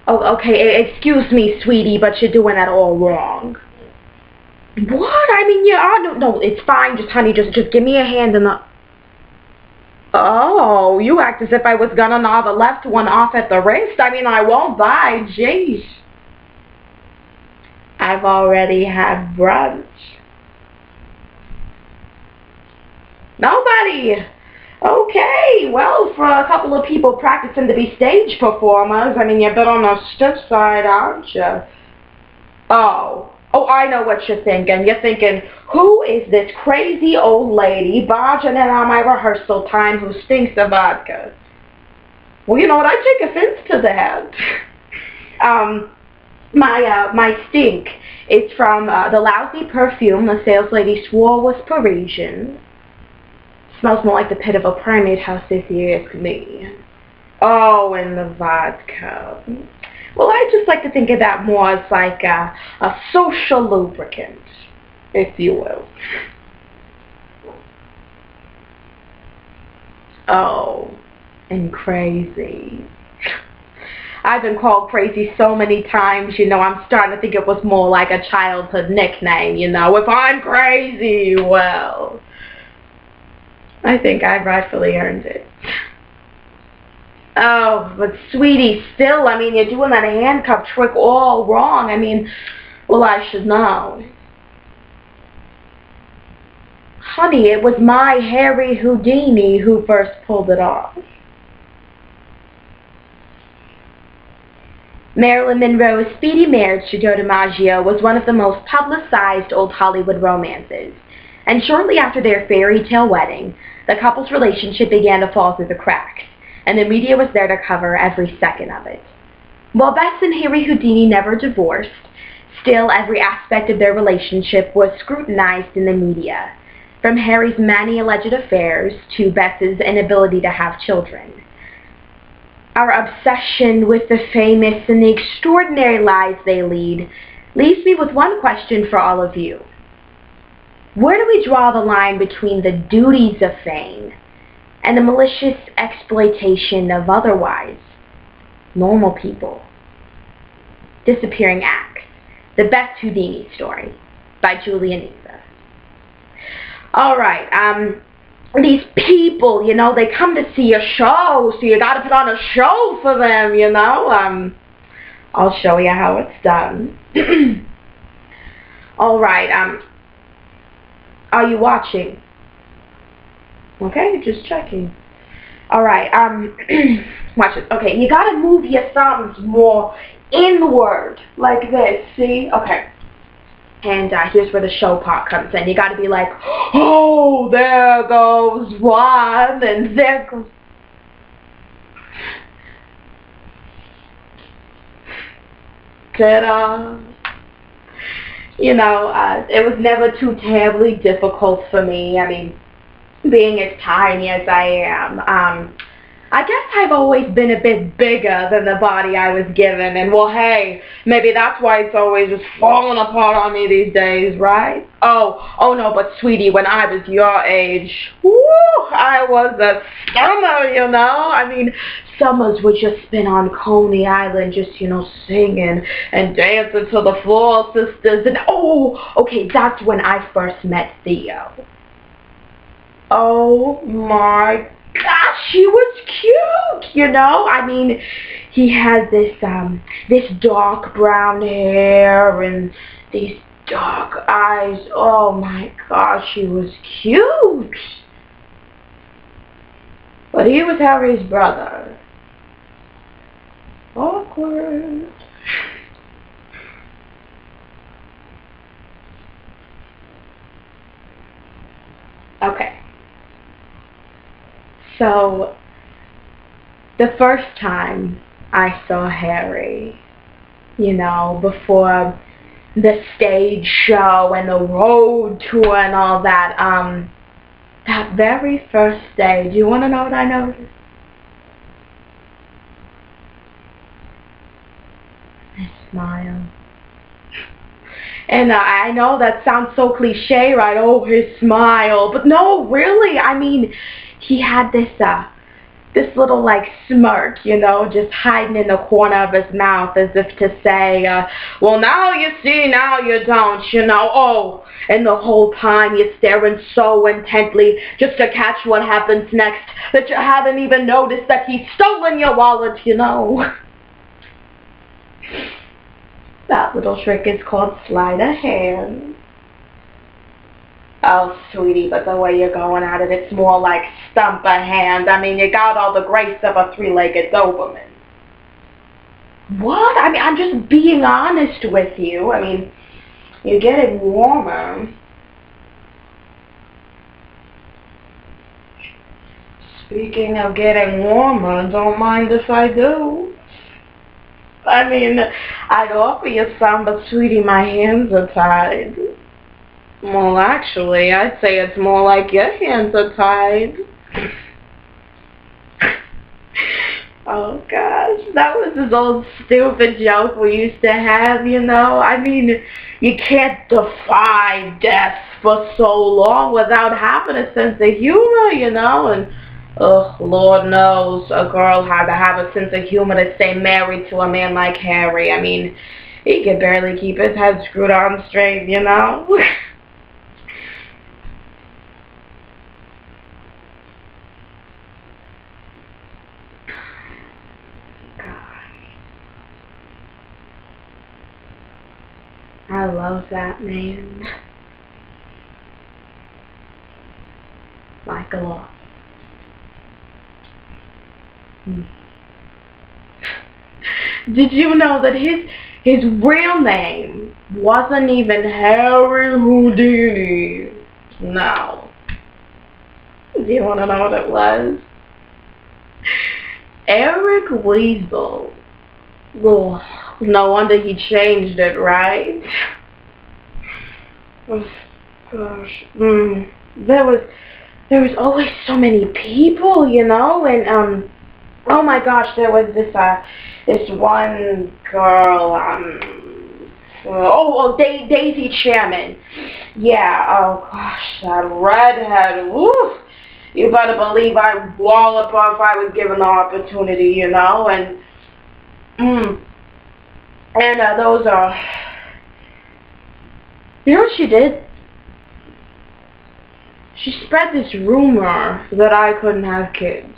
Oh, okay, excuse me, sweetie, but you're doing that all wrong. What? I mean, yeah, no, it's fine. Just, honey, just give me a hand and the... Oh, you act as if I was gonna gnaw the left one off at the wrist. I mean, I won't bite. Jeez. I've already had brunch. Nobody. Okay, well, for a couple of people practicing to be stage performers, I mean, you're a bit on the stiff side, aren't you? Oh, I know what you're thinking. You're thinking, who is this crazy old lady barging in on my rehearsal time who stinks of vodka? Well, you know what? I take offense to that. My stink is from the lousy perfume the sales lady swore was Parisian. Smells more like the pit of a primate house if you ask me. Oh, and the vodka. Well, I just like to think of that more as like a social lubricant, if you will. Oh, and crazy. I've been called crazy so many times, you know, I'm starting to think it was more like a childhood nickname, you know. If I'm crazy, well, I think I rightfully earned it. Oh, but sweetie, still, I mean, you're doing that handcuff trick all wrong. I mean, well, I should know. Honey, it was my Harry Houdini who first pulled it off. Marilyn Monroe's speedy marriage to Joe DiMaggio was one of the most publicized old Hollywood romances, and shortly after their fairy tale wedding, the couple's relationship began to fall through the cracks, and the media was there to cover every second of it. While Bess and Harry Houdini never divorced, still every aspect of their relationship was scrutinized in the media, from Harry's many alleged affairs to Bess's inability to have children. Our obsession with the famous and the extraordinary lives they lead leaves me with one question for all of you. Where do we draw the line between the duties of fame and the malicious exploitation of otherwise normal people? Disappearing Acts, the Bess Houdini story by Julia Neva. All right, these people, you know, they come to see a show, so you got to put on a show for them, you know. I'll show you how it's done. All right, are you watching? Okay, just checking. All right, watch it. Okay, you got to move your thumbs more inward, like this, see? Okay. And here's where the show part comes in. You got to be like, oh, there goes one, and there goes... Ta-da! You know, it was never too terribly difficult for me. I mean, being as tiny as I am, I guess I've always been a bit bigger than the body I was given, and well, hey, maybe that's why it's always just falling apart on me these days, right? Oh no, but sweetie, when I was your age, whoo, I was a summer, you know? I mean, summers would just spend on Coney Island, just, you know, singing and dancing to the Floor Sisters, and okay, that's when I first met Theo. Oh my gosh, he was cute, you know? I mean, he had this dark brown hair and these dark eyes. Oh my gosh, he was cute. But he was Harry's brother. Awkward. Okay. So, the first time I saw Harry, you know, before the stage show and the road tour and all that, that very first day, do you want to know what I noticed? His smile. And I know that sounds so cliche, right? Oh, his smile. But no, really, I mean, he had this this little, like, smirk, you know, just hiding in the corner of his mouth as if to say, well, now you see, now you don't, you know, oh, and the whole time you're staring so intently just to catch what happens next that you haven't even noticed that he's stolen your wallet, you know. That little trick is called sleight of hand. Oh, sweetie, but the way you're going at it, it's more like stump a hand. I mean, you got all the grace of a three-legged Doberman. What? I mean, I'm just being honest with you. I mean, you're getting warmer. Speaking of getting warmer, don't mind if I do. I mean, I'd offer you some, but sweetie, my hands are tied. Well, actually, I'd say it's more like your hands are tied. Oh, gosh. That was this old stupid joke we used to have, you know. I mean, you can't defy death for so long without having a sense of humor, you know. And, Lord knows, a girl had to have a sense of humor to stay married to a man like Harry. I mean, he could barely keep his head screwed on straight, you know. I love that man. Like a lot. Did you know that his real name wasn't even Harry Houdini? No. Do you want to know what it was? Eric Weasel. Oh, no wonder he changed it, right? Oh, gosh. There was always so many people, you know, and oh my gosh, there was this one girl, Daisy Chairman. Yeah, oh gosh, that redhead, woo. You better believe I'd wall up if I was given the opportunity, you know, and those are, you know what she did? She spread this rumor that I couldn't have kids.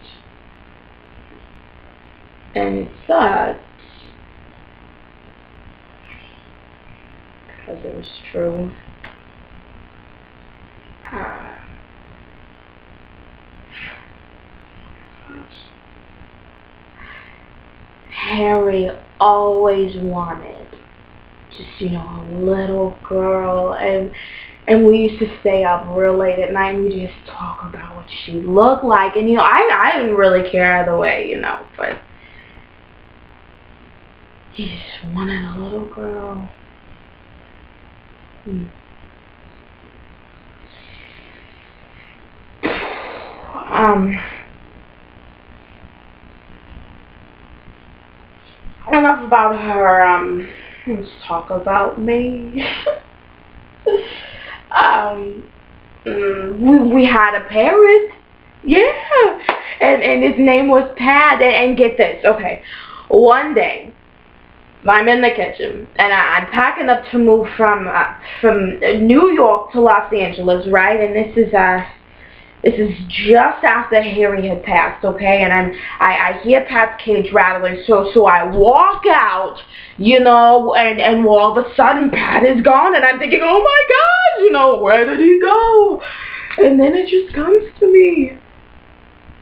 And it sucked. Because it was true. Harry always wanted just, you know, a little girl, and we used to stay up real late at night and we just talk about what she looked like, and you know, I didn't really care either way, you know, but he just wanted a little girl. Enough about her, let's talk about me. We had a parrot. Yeah. And his name was Pat, and get this, okay. One day, I'm in the kitchen, and I'm packing up to move from New York to Los Angeles, right? And this is just after Harry had passed, okay? And I hear Pat's cage rattling, so I walk out, you know, and all of a sudden Pat is gone, and I'm thinking, oh my God, you know, where did he go? And then it just comes to me.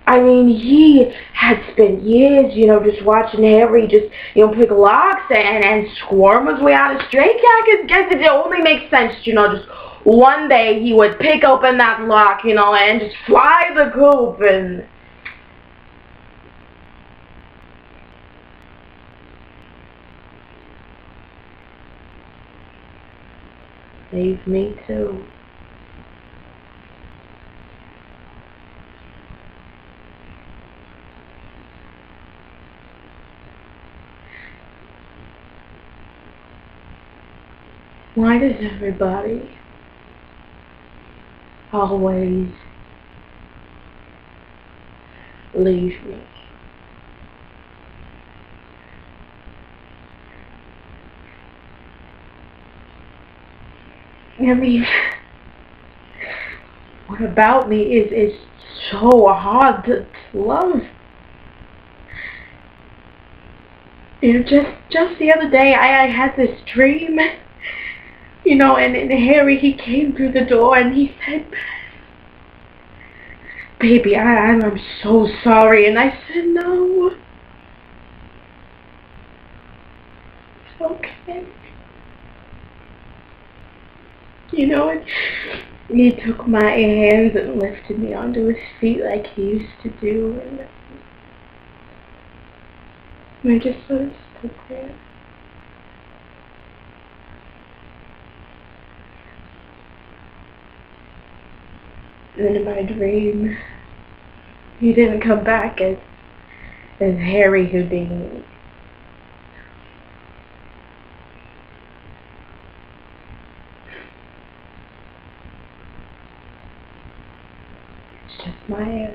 I mean, he had spent years, you know, just watching Harry just, you know, pick locks and squirm his way out of straitjackets. Guess it only makes sense, you know, just one day he would pick open that lock, you know, and just fly the coop and... Save me too. Why does everybody always leave me? I mean, what about me is so hard to love. Just the other day, I had this dream, and Harry, he came through the door and he said, "Baby, I'm so sorry." And I said, "No, it's okay." And he took my hands and lifted me onto his feet like he used to do, and I just sort of stood there. And then in my dream, he didn't come back as Harry Houdini. It's just my